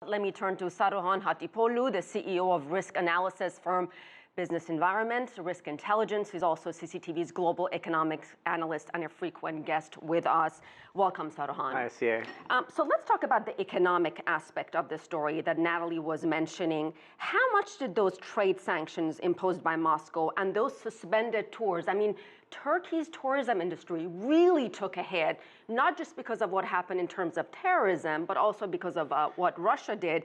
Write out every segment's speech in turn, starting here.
Let me turn to Saruhan Hatipoglu, the CEO of risk analysis firm Business Environment, Risk Intelligence. He's also CCTV's global economics analyst and a frequent guest with us. Welcome, Saruhan. Hi, Asieh. So let's talk about the economic aspect of the story that Natalie was mentioning. How much did those trade sanctions imposed by Moscow and those suspended tours, Turkey's tourism industry really took a hit, not just because of what happened in terms of terrorism, but also because of what Russia did.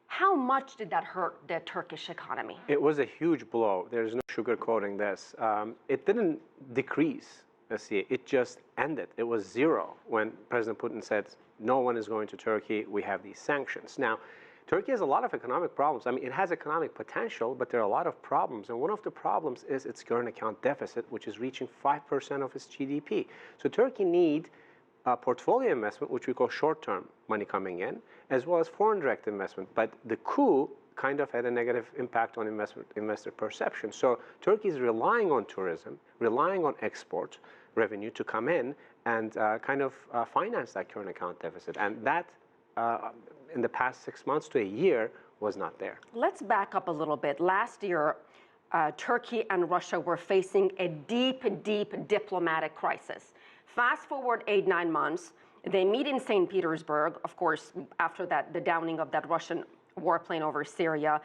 How much did that hurt the Turkish economy? It was a huge blow. There's no sugarcoating this. It didn't decrease, Asieh. It just ended. It was zero when President Putin said, no one is going to Turkey. We have these sanctions. Now, Turkey has a lot of economic problems. It has economic potential, but there are a lot of problems. And one of the problems is its current account deficit, which is reaching 5% of its GDP. So Turkey needs portfolio investment, which we call short-term money coming in, as well as foreign direct investment. But the coup kind of had a negative impact on investor perception. So Turkey is relying on tourism, relying on export revenue to come in and finance that current account deficit. And that, in the past 6 months to a year, was not there. Let's back up a little bit. Last year, Turkey and Russia were facing a deep, deep diplomatic crisis. Fast forward 8-9 months, they meet in St. Petersburg, of course, after that, the downing of that Russian warplane over Syria.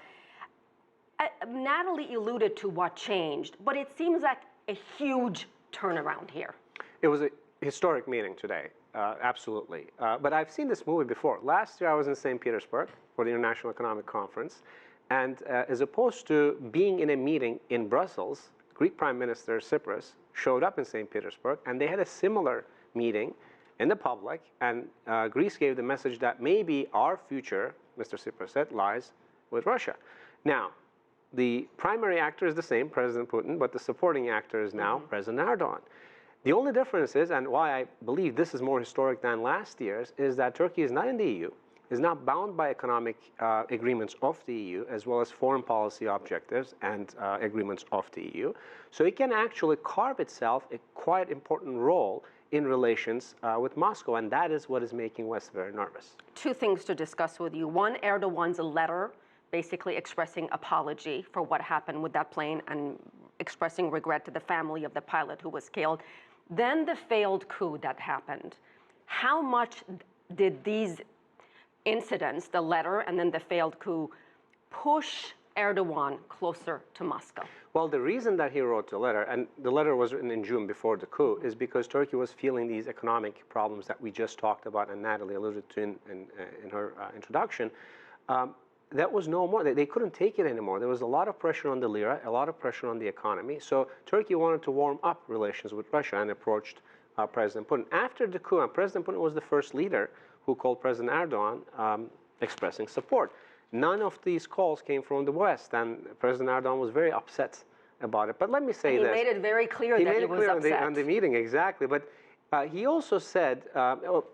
Natalie alluded to what changed, but it seems like a huge turnaround here. It was a historic meeting today, absolutely. But I've seen this movie before. Last year I was in St. Petersburg for the International Economic Conference, and as opposed to being in a meeting in Brussels, Greek Prime Minister Tsipras showed up in St. Petersburg, and they had a similar meeting in the public, and Greece gave the message that maybe our future, Mr. Tsipras said, lies with Russia. Now, the primary actor is the same, President Putin, but the supporting actor is now President Erdogan. The only difference is, and why I believe this is more historic than last year's, is that Turkey is not in the EU, is not bound by economic agreements of the EU, as well as foreign policy objectives and agreements of the EU. So it can actually carve itself a quite important role in relations with Moscow, and that is what is making West very nervous. Two things to discuss with you. One, Erdogan's letter basically expressing apology for what happened with that plane and expressing regret to the family of the pilot who was killed. Then the failed coup that happened. How much did these incidents, the letter and then the failed coup, push Erdogan closer to Moscow? Well, the reason that he wrote the letter, and the letter was written in June before the coup, is because Turkey was feeling these economic problems that we just talked about and Natalie alluded to in her introduction. That was no more. They couldn't take it anymore. There was a lot of pressure on the lira, a lot of pressure on the economy. So Turkey wanted to warm up relations with Russia and approached President Putin. After the coup, and President Putin was the first leader who called President Erdogan expressing support. None of these calls came from the West, and President Erdogan was very upset about it. But let me say this. He made it very clear that he was upset. On the meeting, exactly. But he also said,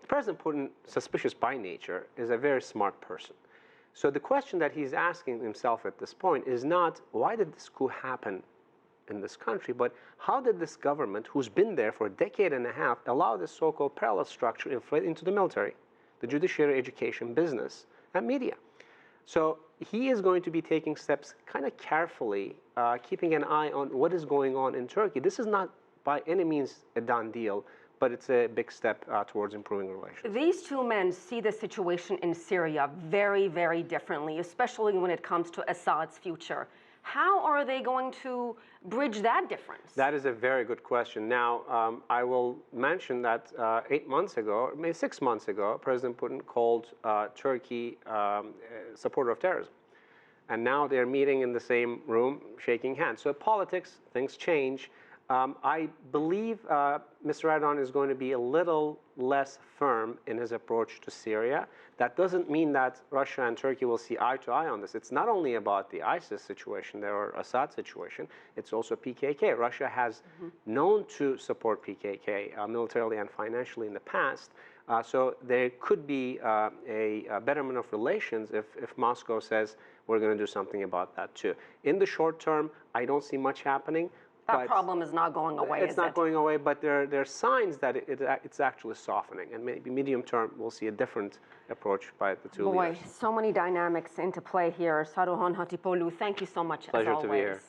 President Putin, suspicious by nature, is a very smart person. So the question that he's asking himself at this point is not, why did this coup happen in this country, but how did this government, who's been there for a decade and a half, allow this so-called parallel structure into the military, the judiciary, education, business, and media? So he is going to be taking steps kind of carefully, keeping an eye on what is going on in Turkey. This is not by any means a done deal, but it's a big step towards improving relations. These two men see the situation in Syria very, very differently, especially when it comes to Assad's future. How are they going to bridge that difference? That is a very good question. Now, I will mention that 8 months ago, maybe 6 months ago, President Putin called Turkey a supporter of terrorism. And now they're meeting in the same room, shaking hands. So politics, things change. I believe Mr. Erdogan is going to be a little less firm in his approach to Syria. That doesn't mean that Russia and Turkey will see eye to eye on this. It's not only about the ISIS situation or Assad situation, it's also PKK. Russia has known to support PKK militarily and financially in the past. So there could be a betterment of relations if Moscow says we're going to do something about that too. In the short term, I don't see much happening. That problem is not going away, It's not going away, but there are signs that it's actually softening, and maybe medium term we'll see a different approach by the two leaders. So many dynamics into play here. Saruhan Hatipoglu, thank you so much, Pleasure as to always. be here.